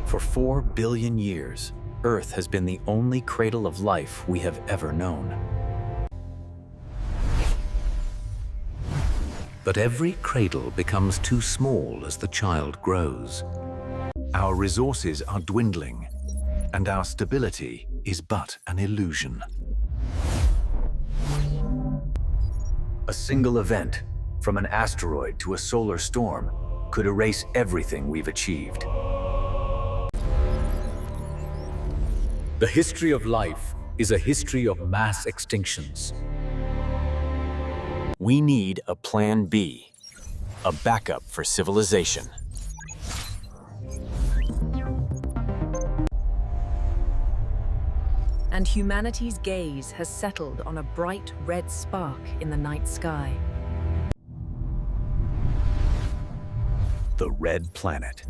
For 4 billion years, Earth has been the only cradle of life we have ever known. But every cradle becomes too small as the child grows. Our resources are dwindling, and our stability is but an illusion. A single event, from an asteroid to a solar storm, could erase everything we've achieved. The history of life is a history of mass extinctions. We need a plan B, a backup for civilization. And humanity's gaze has settled on a bright red spark in the night sky. The Red Planet.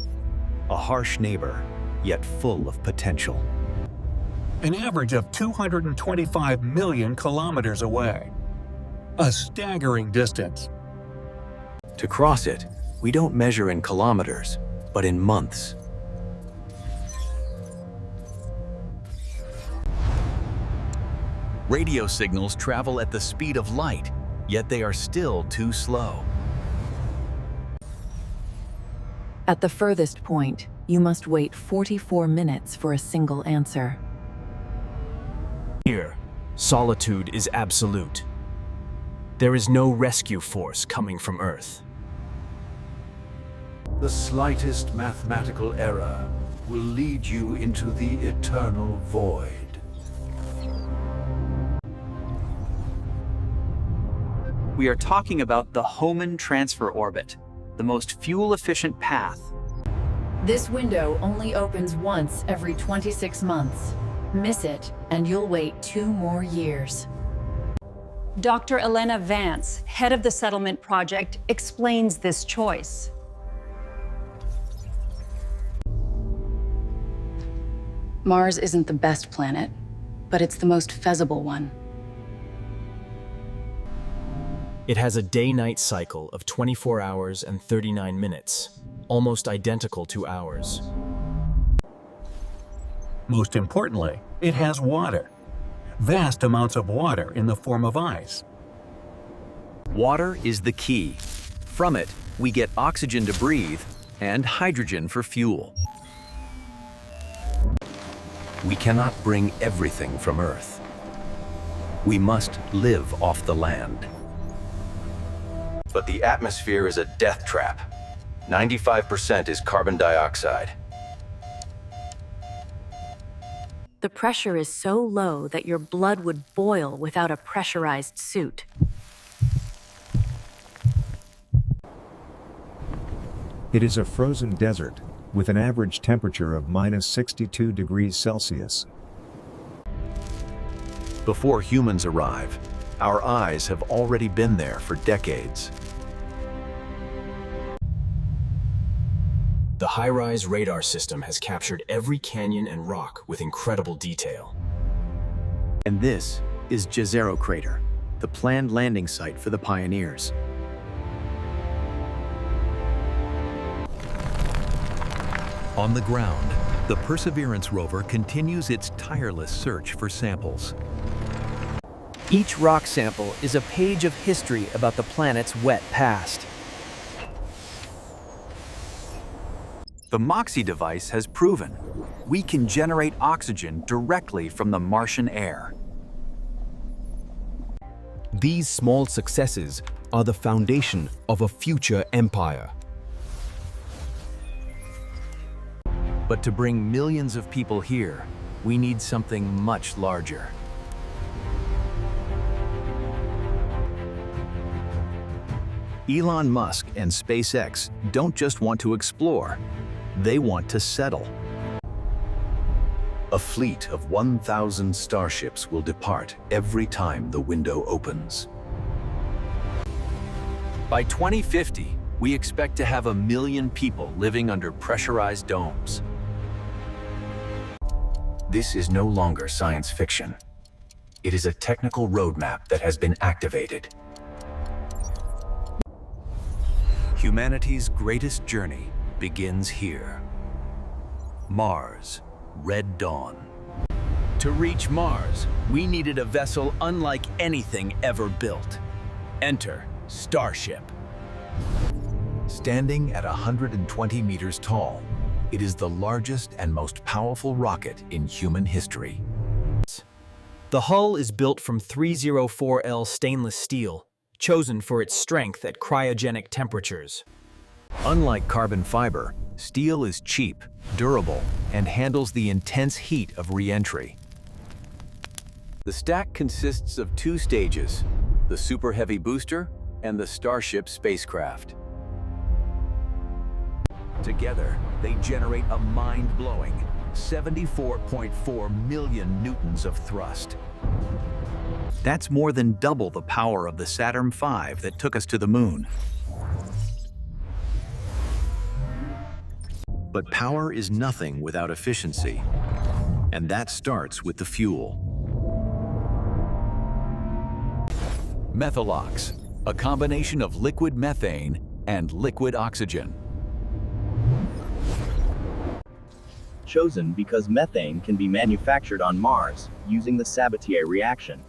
A harsh neighbor, yet full of potential. An average of 225 million kilometers away. A staggering distance. To cross it, we don't measure in kilometers, but in months. Radio signals travel at the speed of light, yet they are still too slow. At the furthest point, you must wait 44 minutes for a single answer. Here, solitude is absolute. There is no rescue force coming from Earth. The slightest mathematical error will lead you into the eternal void. We are talking about the Hohmann transfer orbit, the most fuel-efficient path. This window only opens once every 26 months. Miss it, and you'll wait 2 more years. Dr. Elena Vance, head of the settlement project, explains this choice. Mars isn't the best planet, but it's the most feasible one. It has a day-night cycle of 24 hours and 39 minutes, almost identical to ours. Most importantly, it has water. Vast amounts of water in the form of ice. Water is the key. From it, we get oxygen to breathe and hydrogen for fuel. We cannot bring everything from Earth. We must live off the land. But the atmosphere is a death trap. 95% is carbon dioxide. The pressure is so low that your blood would boil without a pressurized suit. It is a frozen desert, with an average temperature of -62 degrees Celsius. Before humans arrive, our eyes have already been there for decades. The high-rise radar system has captured every canyon and rock with incredible detail. And this is Jezero crater, the planned landing site for the pioneers. On the ground, the Perseverance rover continues its tireless search for samples. Each rock sample is a page of history about the planet's wet past. The MOXIE device has proven we can generate oxygen directly from the Martian air. These small successes are the foundation of a future empire. But to bring millions of people here, we need something much larger. Elon Musk and SpaceX don't just want to explore, they want to settle. A fleet of 1,000 starships will depart every time the window opens. By 2050, we expect to have 1 million people living under pressurized domes. This is no longer science fiction. It is a technical roadmap that has been activated. Humanity's greatest journey begins here. Mars, Red Dawn. To reach Mars, we needed a vessel unlike anything ever built. Enter Starship. Standing at 120 meters tall, it is the largest and most powerful rocket in human history. The hull is built from 304L stainless steel, chosen for its strength at cryogenic temperatures. Unlike carbon fiber, steel is cheap, durable, and handles the intense heat of re-entry. The stack consists of two stages, the Super Heavy booster and the Starship spacecraft. Together, they generate a mind-blowing 74.4 million newtons of thrust. That's more than double the power of the Saturn V that took us to the moon. But power is nothing without efficiency, and that starts with the fuel. Methalox, a combination of liquid methane and liquid oxygen. Chosen because methane can be manufactured on Mars using the Sabatier reaction.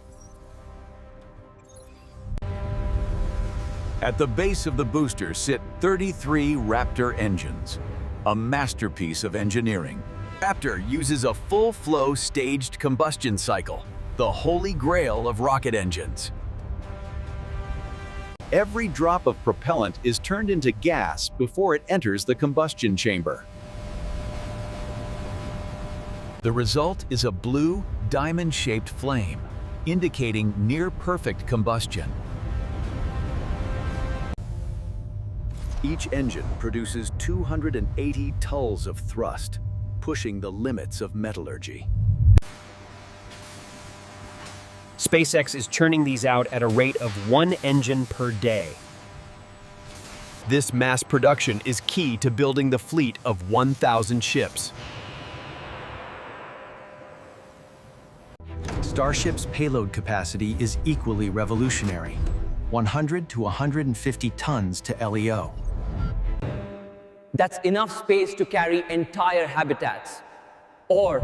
At the base of the booster sit 33 Raptor engines, a masterpiece of engineering. Raptor uses a full-flow staged combustion cycle, the holy grail of rocket engines. Every drop of propellant is turned into gas before it enters the combustion chamber. The result is a blue, diamond-shaped flame, indicating near-perfect combustion. Each engine produces 280 tons of thrust, pushing the limits of metallurgy. SpaceX is churning these out at a rate of 1 engine per day. This mass production is key to building the fleet of 1,000 ships. Starship's payload capacity is equally revolutionary, 100 to 150 tons to LEO. That's enough space to carry entire habitats, or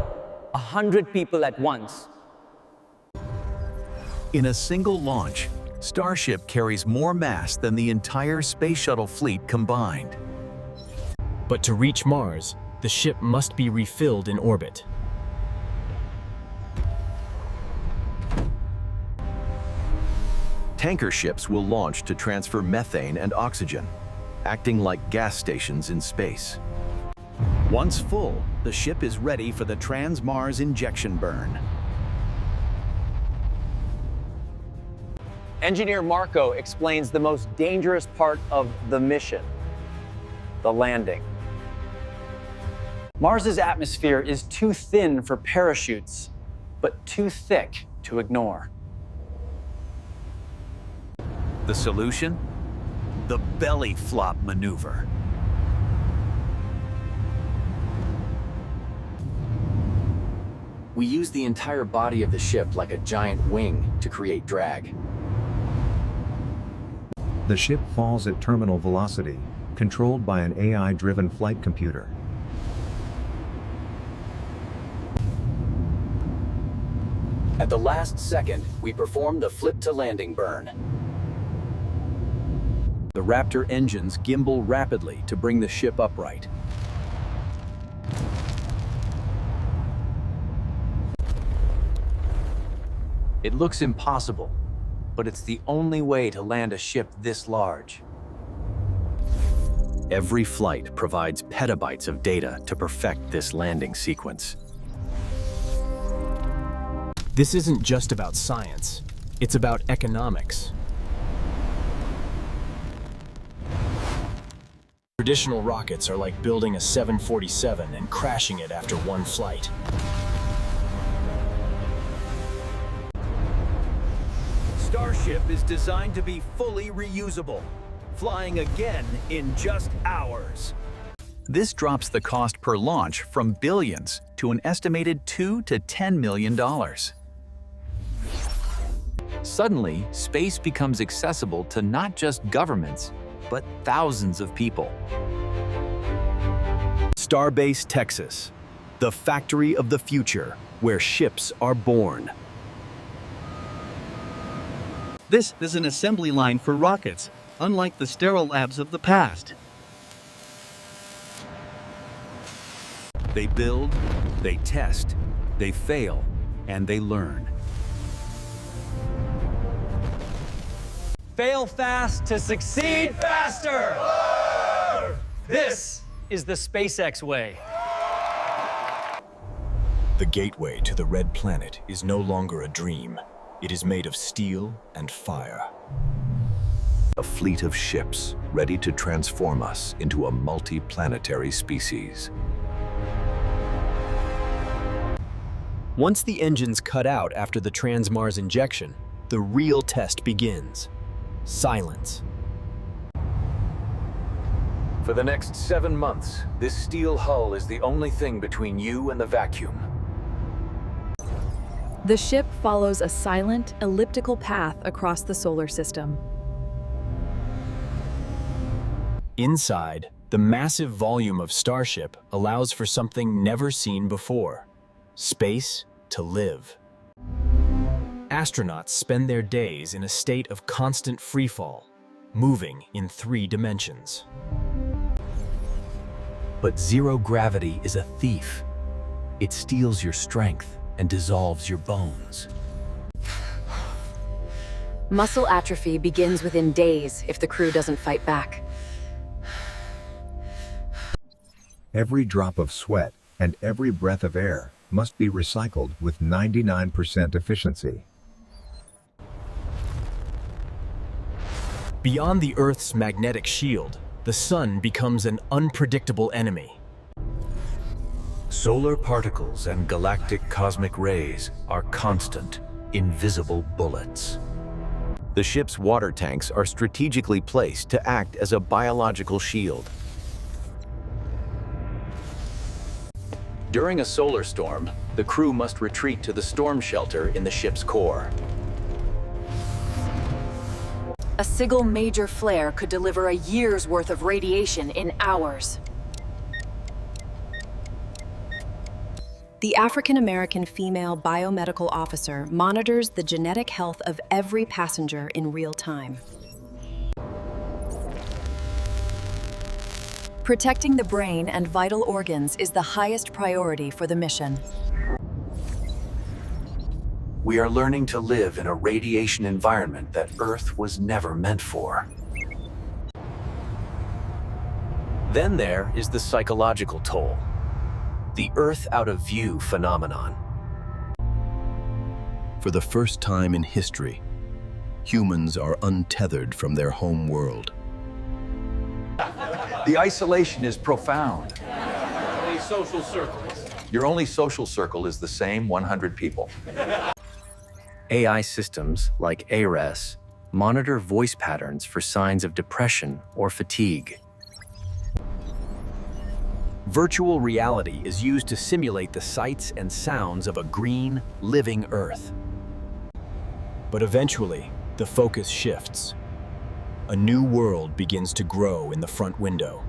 100 people at once. In a single launch, Starship carries more mass than the entire space shuttle fleet combined. But to reach Mars, the ship must be refilled in orbit. Tanker ships will launch to transfer methane and oxygen, acting like gas stations in space. Once full, the ship is ready for the Trans-Mars injection burn. Engineer Marco explains the most dangerous part of the mission, the landing. Mars's atmosphere is too thin for parachutes, but too thick to ignore. The solution? The belly flop maneuver. We use the entire body of the ship like a giant wing to create drag. The ship falls at terminal velocity, controlled by an AI-driven flight computer. At the last second, we perform the flip-to-landing burn. The Raptor engines gimbal rapidly to bring the ship upright. It looks impossible, but it's the only way to land a ship this large. Every flight provides petabytes of data to perfect this landing sequence. This isn't just about science, it's about economics. Traditional rockets are like building a 747 and crashing it after one flight. Starship is designed to be fully reusable, flying again in just hours. This drops the cost per launch from billions to an estimated $2 to $10 million. Suddenly, space becomes accessible to not just governments, but thousands of people. Starbase, Texas, the factory of the future, where ships are born. This is an assembly line for rockets, unlike the sterile labs of the past. They build, they test, they fail, and they learn. Fail fast to succeed faster! This is the SpaceX way. The gateway to the Red Planet is no longer a dream. It is made of steel and fire. A fleet of ships ready to transform us into a multi-planetary species. Once the engines cut out after the Trans-Mars injection, the real test begins. Silence. For the next 7 months, this steel hull is the only thing between you and the vacuum. The ship follows a silent, elliptical path across the solar system. Inside, the massive volume of Starship allows for something never seen before: space to live. Astronauts spend their days in a state of constant freefall, moving in 3 dimensions. But zero gravity is a thief. It steals your strength and dissolves your bones. Muscle atrophy begins within days if the crew doesn't fight back. Every drop of sweat and every breath of air must be recycled with 99% efficiency. Beyond the Earth's magnetic shield, the sun becomes an unpredictable enemy. Solar particles and galactic cosmic rays are constant, invisible bullets. The ship's water tanks are strategically placed to act as a biological shield. During a solar storm, the crew must retreat to the storm shelter in the ship's core. A single major flare could deliver a year's worth of radiation in hours. The African-American female biomedical officer monitors the genetic health of every passenger in real time. Protecting the brain and vital organs is the highest priority for the mission. We are learning to live in a radiation environment that Earth was never meant for. Then there is the psychological toll. The Earth out of view phenomenon. For the first time in history, humans are untethered from their home world. The isolation is profound. Only social circles. Your only social circle is the same 100 people. AI systems like ARES monitor voice patterns for signs of depression or fatigue. Virtual reality is used to simulate the sights and sounds of a green, living Earth. But eventually, the focus shifts. A new world begins to grow in the front window.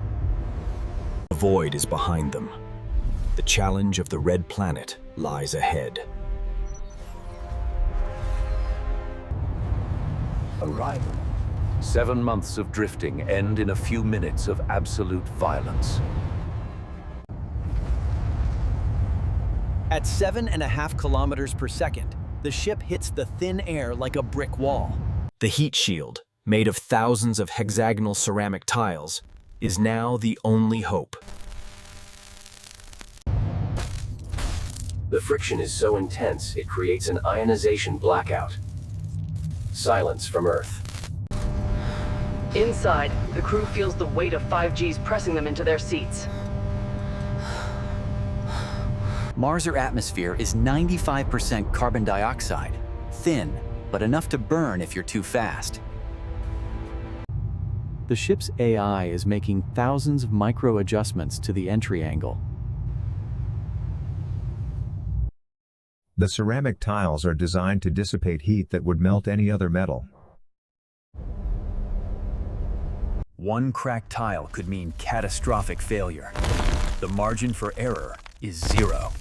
The void is behind them. The challenge of the Red Planet lies ahead. Arrival. 7 months of drifting end in a few minutes of absolute violence. At 7.5 kilometers per second, the ship hits the thin air like a brick wall. The heat shield, made of thousands of hexagonal ceramic tiles, is now the only hope. The friction is so intense, it creates an ionization blackout. Silence from Earth. Inside, the crew feels the weight of 5Gs pressing them into their seats. Mars' atmosphere is 95% carbon dioxide. Thin, but enough to burn if you're too fast. The ship's AI is making thousands of micro adjustments to the entry angle. The ceramic tiles are designed to dissipate heat that would melt any other metal. One cracked tile could mean catastrophic failure. The margin for error is 0.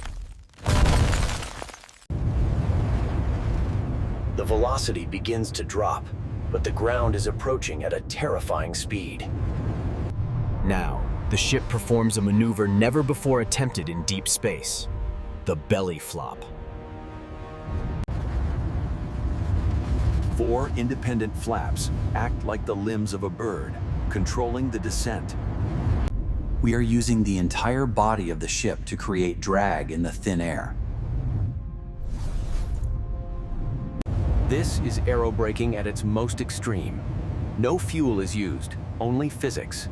The velocity begins to drop, but the ground is approaching at a terrifying speed. Now, the ship performs a maneuver never before attempted in deep space, the belly flop. 4 independent flaps act like the limbs of a bird, controlling the descent. We are using the entire body of the ship to create drag in the thin air. This is aerobraking at its most extreme. No fuel is used, only physics.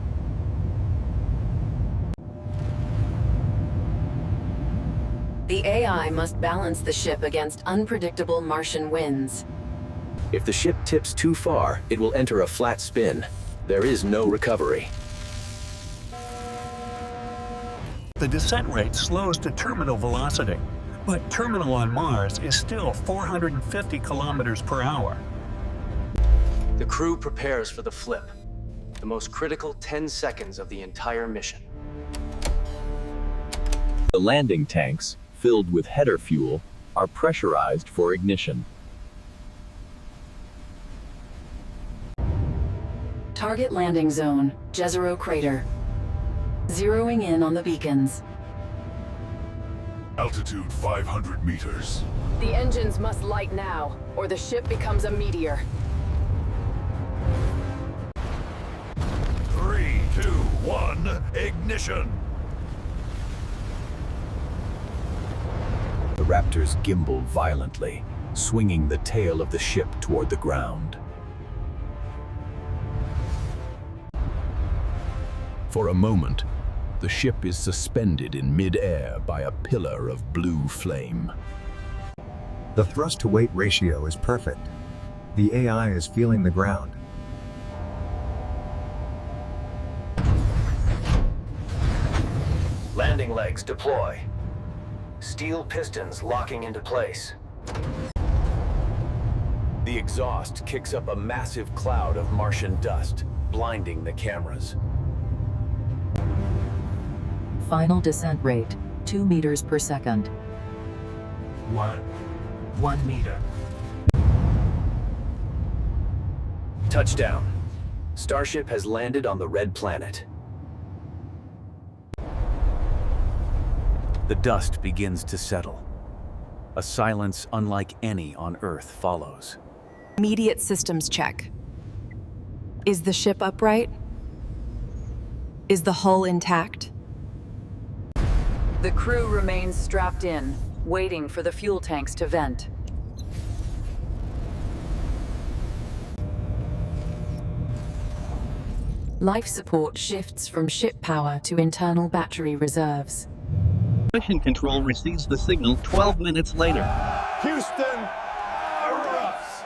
The AI must balance the ship against unpredictable Martian winds. If the ship tips too far, it will enter a flat spin. There is no recovery. The descent rate slows to terminal velocity, but terminal on Mars is still 450 kilometers per hour. The crew prepares for the flip, the most critical 10 seconds of the entire mission. The landing tanks, filled with header fuel, are pressurized for ignition. Target landing zone, Jezero crater. Zeroing in on the beacons. Altitude 500 meters. The engines must light now, or the ship becomes a meteor. 3, 2, 1, ignition! The Raptors gimbal violently, swinging the tail of the ship toward the ground. For a moment, the ship is suspended in mid-air by a pillar of blue flame. The thrust-to-weight ratio is perfect. The AI is feeling the ground. Landing legs deploy. Steel pistons locking into place. The exhaust kicks up a massive cloud of Martian dust, blinding the cameras. Final descent rate, 2 meters per second. 1 meter. Touchdown. Starship has landed on the red planet. The dust begins to settle. A silence unlike any on Earth follows. Immediate systems check. Is the ship upright? Is the hull intact? The crew remains strapped in, waiting for the fuel tanks to vent. Life support shifts from ship power to internal battery reserves. Mission control receives the signal 12 minutes later. Houston, erupts!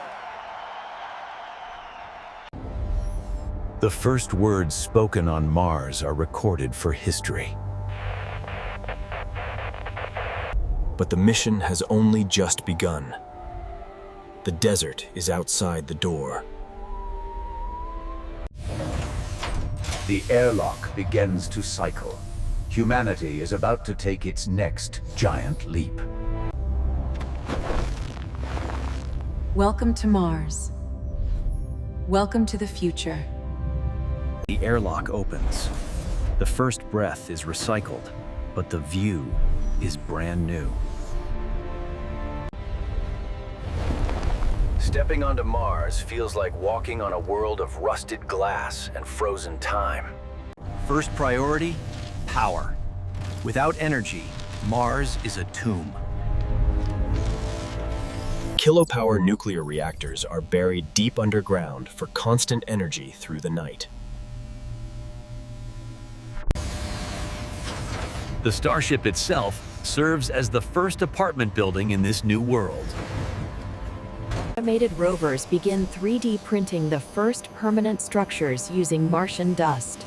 The first words spoken on Mars are recorded for history. But the mission has only just begun. The desert is outside the door. The airlock begins to cycle. Humanity is about to take its next giant leap. Welcome to Mars. Welcome to the future. The airlock opens. The first breath is recycled, but the view is brand new. Stepping onto Mars feels like walking on a world of rusted glass and frozen time. First priority, power. Without energy, Mars is a tomb. Kilopower nuclear reactors are buried deep underground for constant energy through the night. The Starship itself serves as the first apartment building in this new world. Automated rovers begin 3D printing the first permanent structures using Martian dust.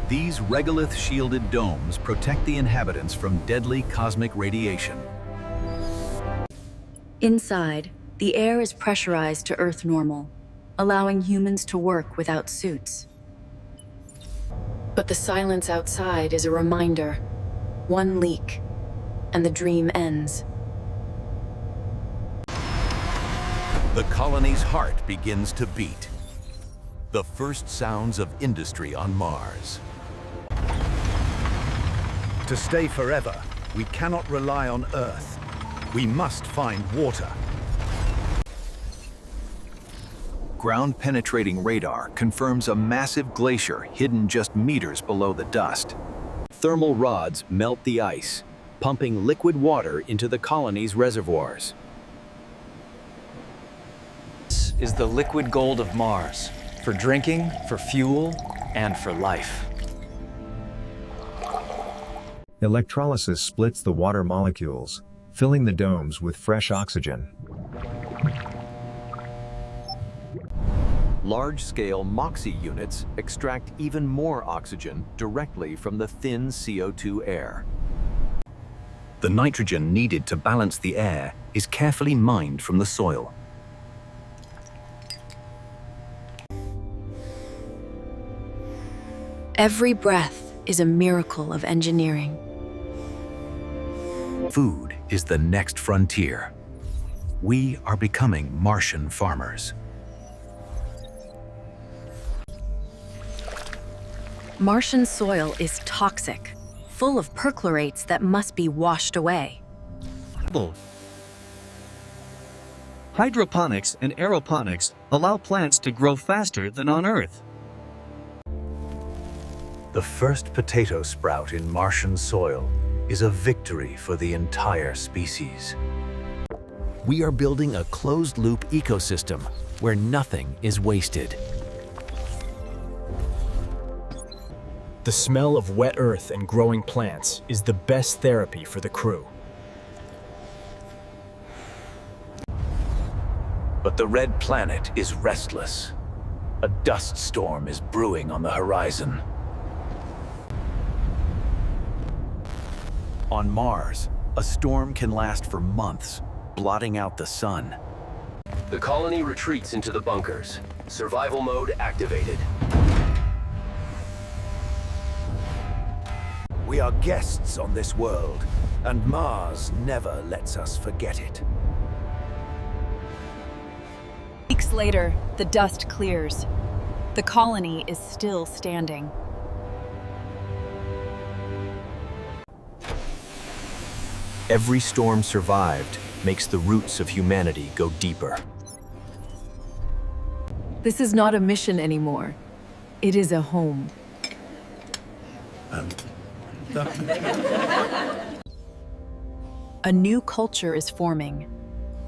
These regolith-shielded domes protect the inhabitants from deadly cosmic radiation. Inside, the air is pressurized to Earth normal, allowing humans to work without suits. But the silence outside is a reminder. One leak, and the dream ends. The colony's heart begins to beat. The first sounds of industry on Mars. To stay forever, we cannot rely on Earth. We must find water. Ground-penetrating radar confirms a massive glacier hidden just meters below the dust. Thermal rods melt the ice, pumping liquid water into the colony's reservoirs. This is the liquid gold of Mars, for drinking, for fuel, and for life. Electrolysis splits the water molecules, filling the domes with fresh oxygen. Large-scale MOXIE units extract even more oxygen directly from the thin CO2 air. The nitrogen needed to balance the air is carefully mined from the soil. Every breath is a miracle of engineering. Food is the next frontier. We are becoming Martian farmers. Martian soil is toxic, full of perchlorates that must be washed away. Hydroponics and aeroponics allow plants to grow faster than on Earth. The first potato sprout in Martian soil is a victory for the entire species. We are building a closed-loop ecosystem where nothing is wasted. The smell of wet earth and growing plants is the best therapy for the crew. But the red planet is restless. A dust storm is brewing on the horizon. On Mars, a storm can last for months, blotting out the sun. The colony retreats into the bunkers. Survival mode activated. We are guests on this world, and Mars never lets us forget it. Weeks later, the dust clears. The colony is still standing. Every storm survived makes the roots of humanity go deeper. This is not a mission anymore. It is a home. A new culture is forming,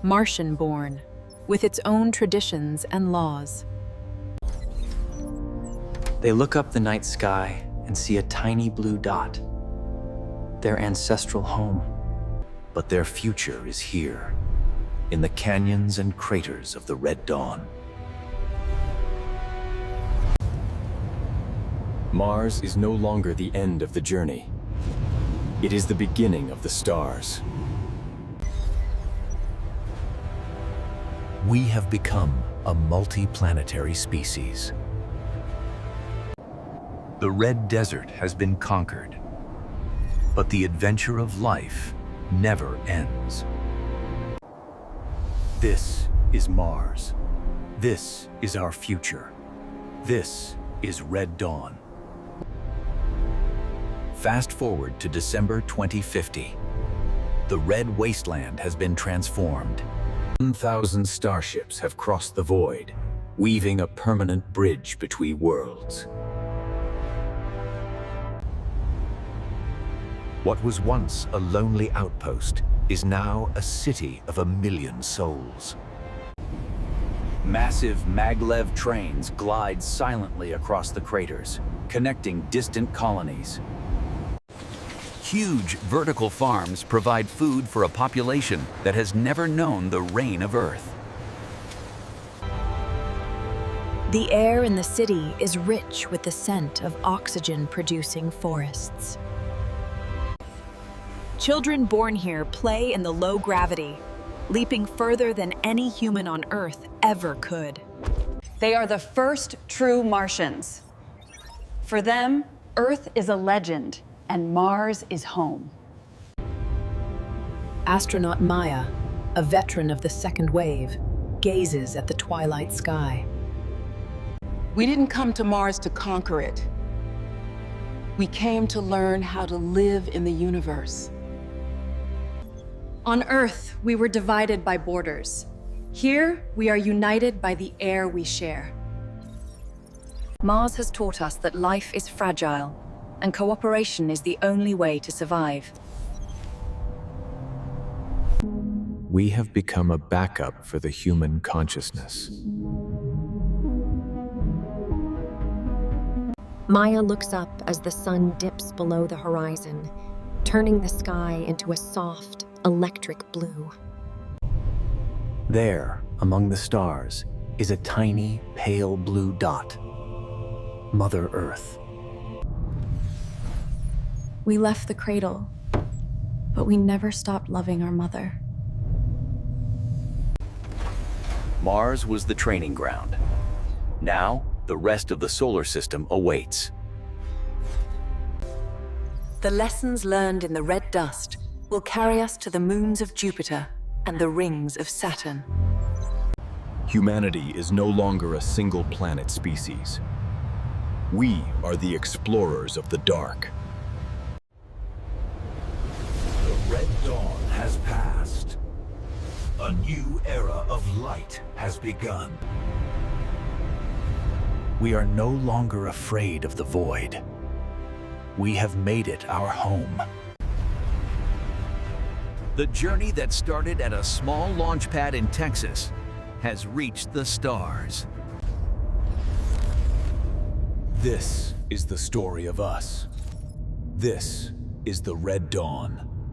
Martian-born, with its own traditions and laws. They look up the night sky and see a tiny blue dot, their ancestral home. But their future is here, in the canyons and craters of the Red Dawn. Mars is no longer the end of the journey. It is the beginning of the stars. We have become a multi-planetary species. The Red Desert has been conquered, but the adventure of life never ends. This is Mars. This is our future. This is Red Dawn. Fast forward to December 2050. The red wasteland has been transformed. 1,000 starships have crossed the void, weaving a permanent bridge between worlds. What was once a lonely outpost is now a city of 1 million souls. Massive maglev trains glide silently across the craters, connecting distant colonies. Huge vertical farms provide food for a population that has never known the reign of Earth. The air in the city is rich with the scent of oxygen-producing forests. Children born here play in the low gravity, leaping further than any human on Earth ever could. They are the first true Martians. For them, Earth is a legend, and Mars is home. Astronaut Maya, a veteran of the second wave, gazes at the twilight sky. We didn't come to Mars to conquer it. We came to learn how to live in the universe. On Earth, we were divided by borders. Here, we are united by the air we share. Mars has taught us that life is fragile, and cooperation is the only way to survive. We have become a backup for the human consciousness. Maya looks up as the sun dips below the horizon, turning the sky into a soft, electric blue. There, among the stars, is a tiny, pale blue dot. Mother Earth. We left the cradle, but we never stopped loving our mother. Mars was the training ground. Now, the rest of the solar system awaits. The lessons learned in the red dust will carry us to the moons of Jupiter and the rings of Saturn. Humanity is no longer a single planet species. We are the explorers of the dark. The Red Dawn has passed. A new era of light has begun. We are no longer afraid of the void. We have made it our home. The journey that started at a small launch pad in Texas has reached the stars. This is the story of us. This is the Red Dawn.